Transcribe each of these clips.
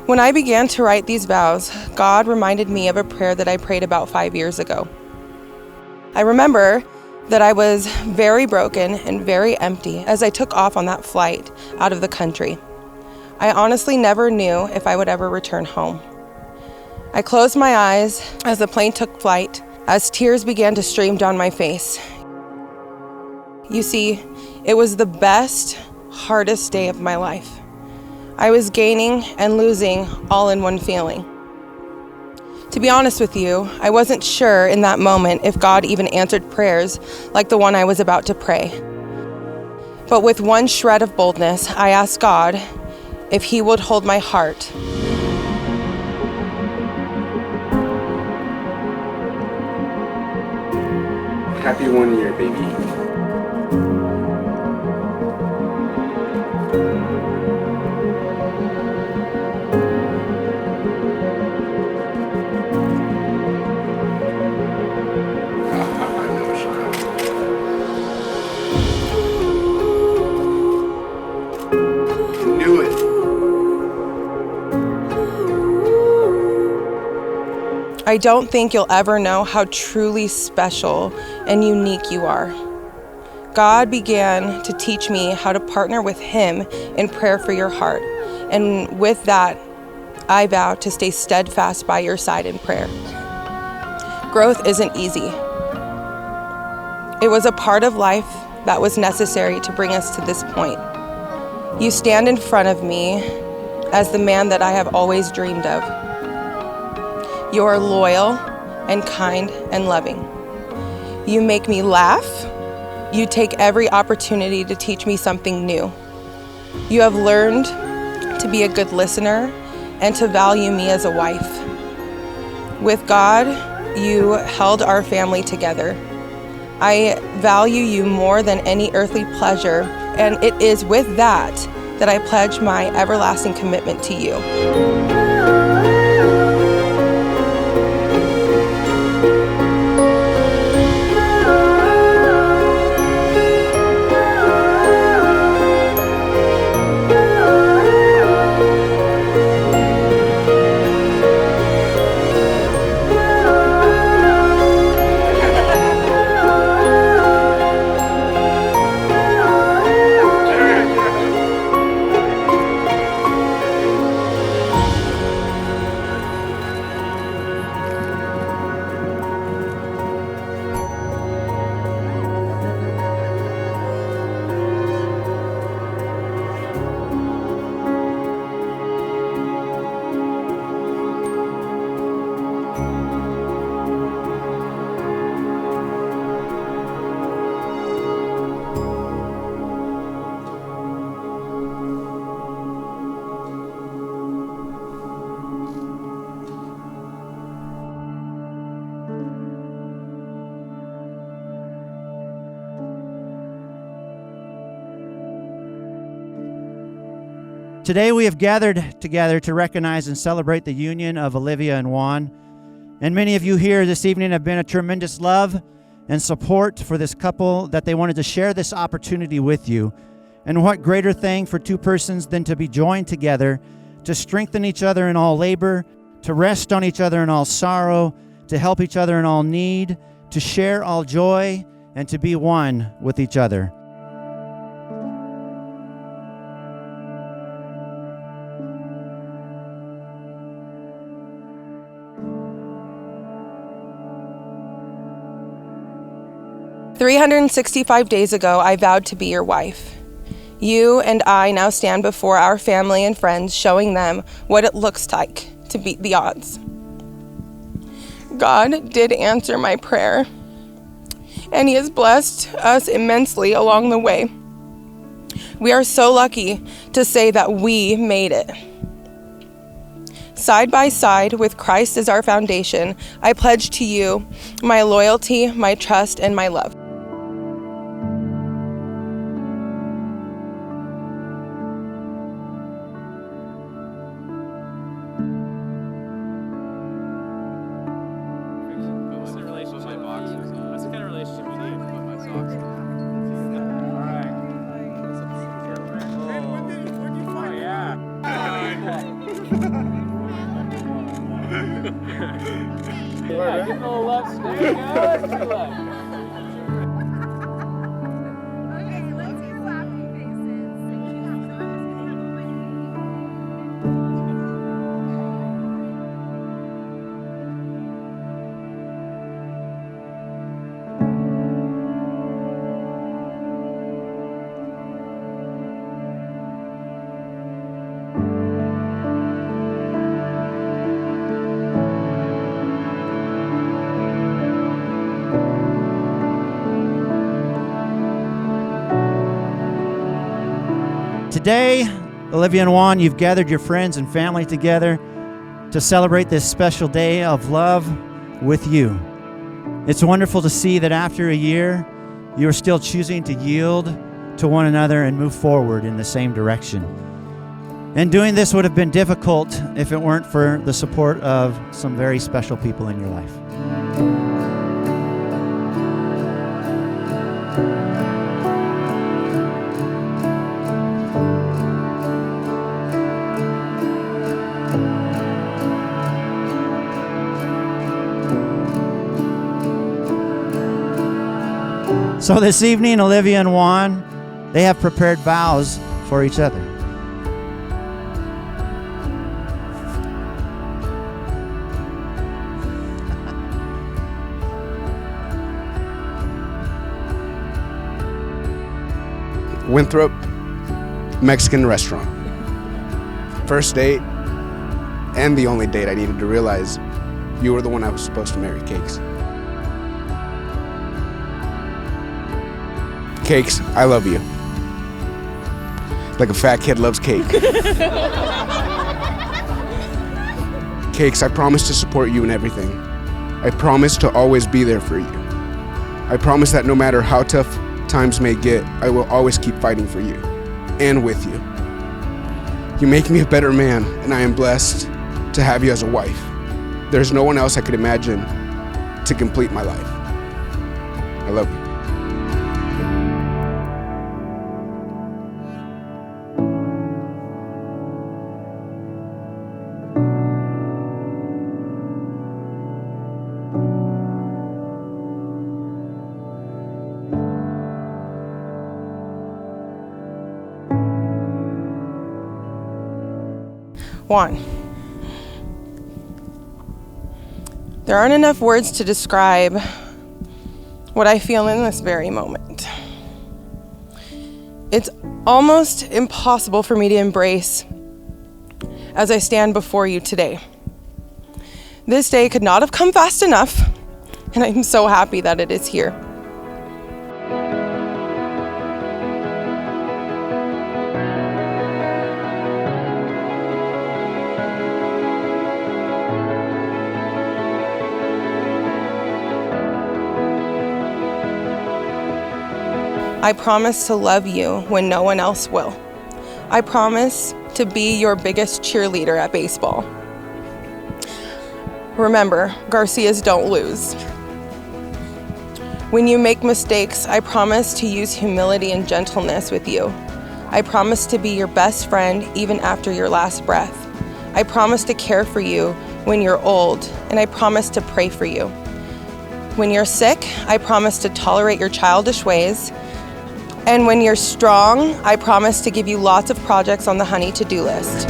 When I began to write these vows, God reminded me of a prayer that I prayed about 5 years ago. I remember that I was very broken and very empty as I took off on that flight out of the country. I honestly never knew if I would ever return home. I closed my eyes as the plane took flight, as tears began to stream down my face. You see, it was the best, hardest day of my life. I was gaining and losing all in one feeling. To be honest with you, I wasn't sure in that moment if God even answered prayers like the one I was about to pray. But with one shred of boldness, I asked God if He would hold my heart. Happy 1 year, baby. Knew it. I don't think you'll ever know how truly special and unique you are. God began to teach me how to partner with Him in prayer for your heart. And with that, I vow to stay steadfast by your side in prayer. Growth isn't easy. It was a part of life that was necessary to bring us to this point. You stand in front of me as the man that I have always dreamed of. You are loyal and kind and loving. You make me laugh. You take every opportunity to teach me something new. You have learned to be a good listener and to value me as a wife. With God, you held our family together. I value you more than any earthly pleasure, and it is with that that I pledge my everlasting commitment to you. Today we have gathered together to recognize and celebrate the union of Olivia and Juan. And many of you here this evening have been a tremendous love and support for this couple that they wanted to share this opportunity with you. And what greater thing for two persons than to be joined together, to strengthen each other in all labor, to rest on each other in all sorrow, to help each other in all need, to share all joy, and to be one with each other. "365 days ago, I vowed to be your wife. You and I now stand before our family and friends, showing them what it looks like to beat the odds. God did answer my prayer, and He has blessed us immensely along the way. We are so lucky to say that we made it. Side by side with Christ as our foundation, I pledge to you my loyalty, my trust, and my love. That's the kind of relationship we need. Put my socks on. All right. Oh, yeah. Yeah, give him a little love. There you go. Good luck. Okay, let's get laughing faces. Today, Olivia and Juan, you've gathered your friends and family together to celebrate this special day of love with you. It's wonderful to see that after a year, you are still choosing to yield to one another and move forward in the same direction. And doing this would have been difficult if it weren't for the support of some very special people in your life. So this evening, Olivia and Juan, they have prepared vows for each other. Winthrop Mexican restaurant. First date, and the only date I needed to realize you were the one I was supposed to marry, Cakes. Cakes, I love you. Like a fat kid loves cake. Cakes, I promise to support you in everything. I promise to always be there for you. I promise that no matter how tough times may get, I will always keep fighting for you and with you. You make me a better man, and I am blessed to have you as a wife. There's no one else I could imagine to complete my life. I love you. Juan, there aren't enough words to describe what I feel in this very moment. It's almost impossible for me to embrace as I stand before you today. This day could not have come fast enough, and I'm so happy that it is here. I promise to love you when no one else will. I promise to be your biggest cheerleader at baseball. Remember, Garcias don't lose. When you make mistakes, I promise to use humility and gentleness with you. I promise to be your best friend even after your last breath. I promise to care for you when you're old, and I promise to pray for you. When you're sick, I promise to tolerate your childish ways. And when you're strong, I promise to give you lots of projects on the honey to-do list.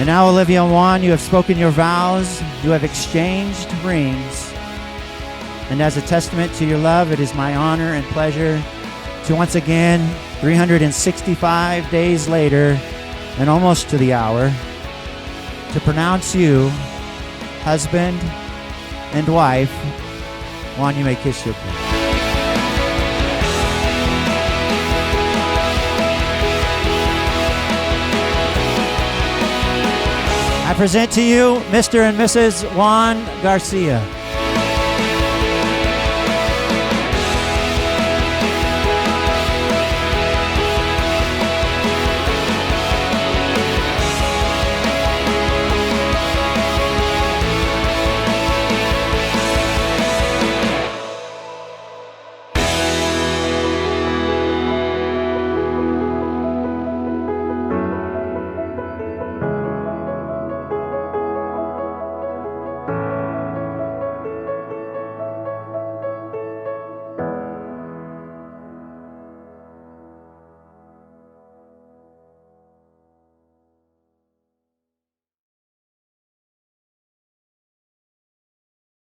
And now, Olivia and Juan, you have spoken your vows, you have exchanged rings. And as a testament to your love, it is my honor and pleasure to once again, 365 days later, and almost to the hour, to pronounce you husband and wife. Juan, you may kiss your queen. I present to you Mr. and Mrs. Juan Garcia.